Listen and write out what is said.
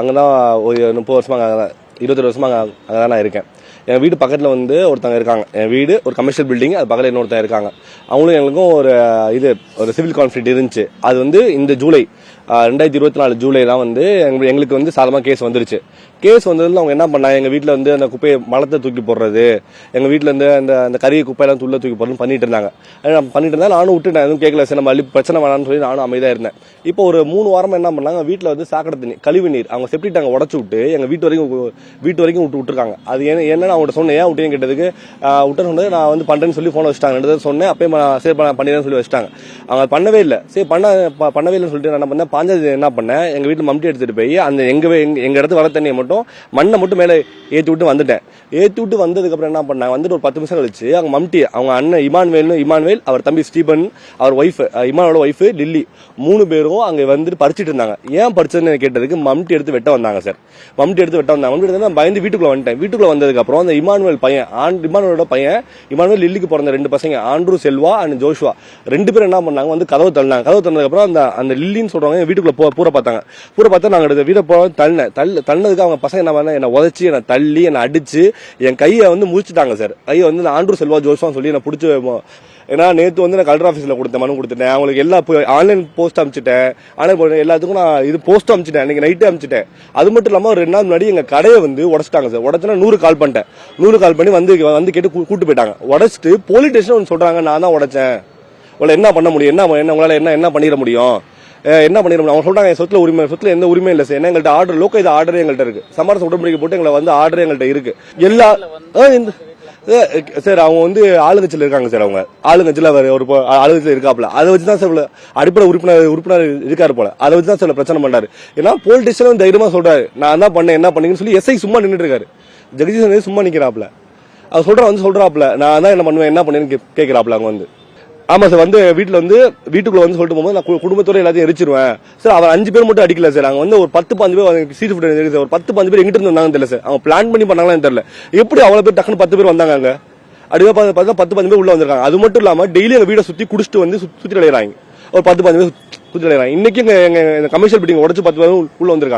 அங்கே தான் ஒரு 30 வருஷமாக 22 வருஷமாக அங்கே தான் நான் இருக்கேன். என் வீடு பக்கத்தில் வந்து ஒருத்தங்க இருக்காங்க. என் வீடு ஒரு கமர்ஷியல் பில்டிங், அது பக்கத்தில் இன்னொருத்தர் இருக்காங்க. அவங்களும் எங்களுக்கும் ஒரு சிவில் கான்ஃபிளிக்ட் இருந்துச்சு. அது வந்து இந்த ஜூலை 2024 ஜூலை தான் வந்து எங்களுக்கு வந்து சாதமாக கேஸ் வந்துருச்சு. கேஸ் வந்ததுல அவங்க என்ன பண்ணாங்க, எங்கள் வீட்டில் வந்து அந்த குப்பையை மலத்தை தூக்கி போடுறது, எங்கள் வீட்டில் இருந்து அந்த கறியை குப்பையெல்லாம் துள்ள தூக்கி போடுறது பண்ணிட்டு இருந்தாங்க. நானும் விட்டுட்டேன், எதுவும் கேட்கல. சரி நம்ம பிரச்சனை வேணாம்னு சொல்லி நானும் அமைதியாக இருந்தேன். இப்போ ஒரு 3 வாரமாக என்ன பண்ணாங்க, வீட்டில் வந்து சாக்கடை தண்ணி கழிவு நீர் அவங்க செப்டி டேங்கை உடச்சு விட்டு எங்கள் வீட்டு வரைக்கும் விட்டுருக்காங்க. அது என்னன்னு அவங்கள்ட்ட சொன்னேன். ஏன் விட்டேன்னு கேட்டதுக்கு விட்டு சொன்னது நான் வந்து பண்ணுறேன்னு சொல்லி ஃபோனை வச்சுட்டாங்க. 2 தடவை சொன்னேன், அப்பயே சரி பண்ணிடுறேன்னு சொல்லி வச்சுட்டாங்க. அவங்க பண்ணவே இல்லை. சரி பண்ணவே இல்லைன்னு சொல்லிட்டு நான் பண்ணேன். 5 என்ன பண்ணேன், எங்கள் வீட்டில் மம்டி எடுத்துகிட்டு போய் அந்த எங்கள் இடத்து வர தண்ணியை மட்டும் மண்ணை மட்டும் மேலே ஏற்றி விட்டு வந்துட்டேன். ஏற்றி விட்டு வந்ததுக்கப்புறம் என்ன பண்ணாங்க, வந்துட்டு ஒரு 10 நிமிஷம் கழிச்சு அவங்க மம்டி, அவங்க அண்ணன் இமான்வேல், அவர் தம்பி ஸ்டீபன், அவர் ஒய்ஃப் இமானோட ஒய்ஃப் லில்லி, 3 பேரும் அங்கே வந்துட்டு பறிச்சுட்டு இருந்தாங்க. ஏன் பறிச்சதுன்னு கேட்டதுக்கு மம்டி எடுத்து வெட்ட வந்தாங்க சார். மம்டி எடுத்து பயந்து வீட்டுக்குள்ள வந்துட்டேன். வீட்டுக்குள்ள வந்ததுக்கப்புறம் அந்த இமானுவேலோட பையன் இமானுவேல் லில்லிக்கு பிறந்த 2 பசங்க ஆண்ட்ரூ செல்வா அண்ட் ஜோஷுவா 2 பேரும் என்ன பண்ணாங்க, வந்து கதவு தள்ளதுக்கப்புறம் அந்த லில்லின்னு சொல்றவங்க வீட்டுக்குள்ள பூரா பார்த்தா நாங்கள் வீட்டை தள்ளதுக்கு அவங்க பசங்க என்ன பண்ண, என்னை உதச்சி, என்னை தள்ளி, என்னை அடிச்சு, என் கையை வந்து முடிச்சுட்டாங்க சார். கையை வந்து ஆண்ட்ரூ செல்வா ஜோஷுவான்னு சொல்லி என்னை பிடிச்சி, ஏன்னா நேற்று வந்து நான் கலெக்டர் ஆஃபீஸில் மனு கொடுத்துட்டேன். அவங்களுக்கு எல்லா ஆன்லைன் போஸ்ட் அனுப்பிச்சிட்டேன். ஆன்லைன் எல்லாத்துக்கும் நான் இது போஸ்ட் அனுப்பிச்சிட்டேன். அன்னைக்கு நைட்டே அனுப்பிச்சிட்டேன். அது மட்டும் இல்லாமல் 2 நாள் முன்னாடி எங்கள் கடையை வந்து உடச்சிட்டாங்க சார். உடச்சுனா 100 கால் பண்ணிட்டேன். 100 கால் பண்ணி வந்து கேட்டு கூட்டு போயிட்டாங்க. உடச்சிட்டு போலீஸ் ஸ்டேஷன் ஒன்று சொல்றாங்க, நான் தான் உடைச்சேன். உங்களை என்ன பண்ண முடியும், உங்களால் என்ன பண்ணிட முடியும், என்ன பண்ணிட அவங்க சொல்றாங்க. என் சொத்துல எந்த உரிமை இல்லை சார். எங்கள்கிட்ட ஆர்டர் லோக்கல் இது ஆர்டரே எங்கள்கிட்ட இருக்கு. சமரச உடன்படிக்கை போட்டு எங்களை வந்து ஆர்டர் எங்கள்கிட்ட இருக்கு. எல்லா சார் அவங்க வந்து ஆளுங்கட்சியில் இருக்காங்க சார். அவங்க ஆளுங்கட்சியில் ஒரு ஆளுங்கட்சியில் இருக்காப்புல. அதை வச்சுதான் சார் அடிப்படை உறுப்பினர் இருக்காரு போல. அதை வச்சுதான் சார் பிரச்சனை பண்றாரு. ஏன்னா போலீஸ் தைரியமா சொல்றாரு, நான் தான் பண்ணேன், என்ன பண்ணீங்கன்னு சொல்லி எஸ்ஐ சும்மா நின்றுட்டு இருக்காரு. ஜெகதீஷன் சும்மா நிக்கிறாப்ல. அது சொல்றாப்ல, நான் தான் என்ன பண்ணுவேன், என்ன பண்ணேன்னு கேட்கிறாப்ல. அவங்க வந்து ஆமா சார், வந்து வீட்டுக்குள்ள வந்து சொல்லிட்டு போகும்போது நான் குடும்பத்தோட எல்லாத்தையும் எரிச்சிருவேன் சார். அவர் 5 பேர் மட்டும் அடிக்கல சார். அங்க வந்து ஒரு 10-15 பேர் சீட்டு ஃபுட் ஒரு 10-15 பேர் எங்கிட்ட இருந்தாங்கன்னு தெரியல சார். அவங்க பிளான் பண்ணி பண்ணாங்களான்னு தெரியல. எப்படி அவ்வளவு பேர் டக்குன்னு 10 பேர் வந்தாங்க. அங்க அப்படியே பார்த்தா 10-15 பேர் உள்ள வந்திருக்காங்க. அது மட்டும் இல்லாம டெய்லி எங்க வீடை சுத்தி குடிச்சிட்டு வந்து சுத்தி அடைகிறாங்க. ஒரு 10-15 பேர் சுத்தி அடைகிறாங்க. இன்னைக்கு எங்க கமர்ஷியல் பில்டிங் உடச்சு 10 பேர் உள்ள வந்திருக்காங்க.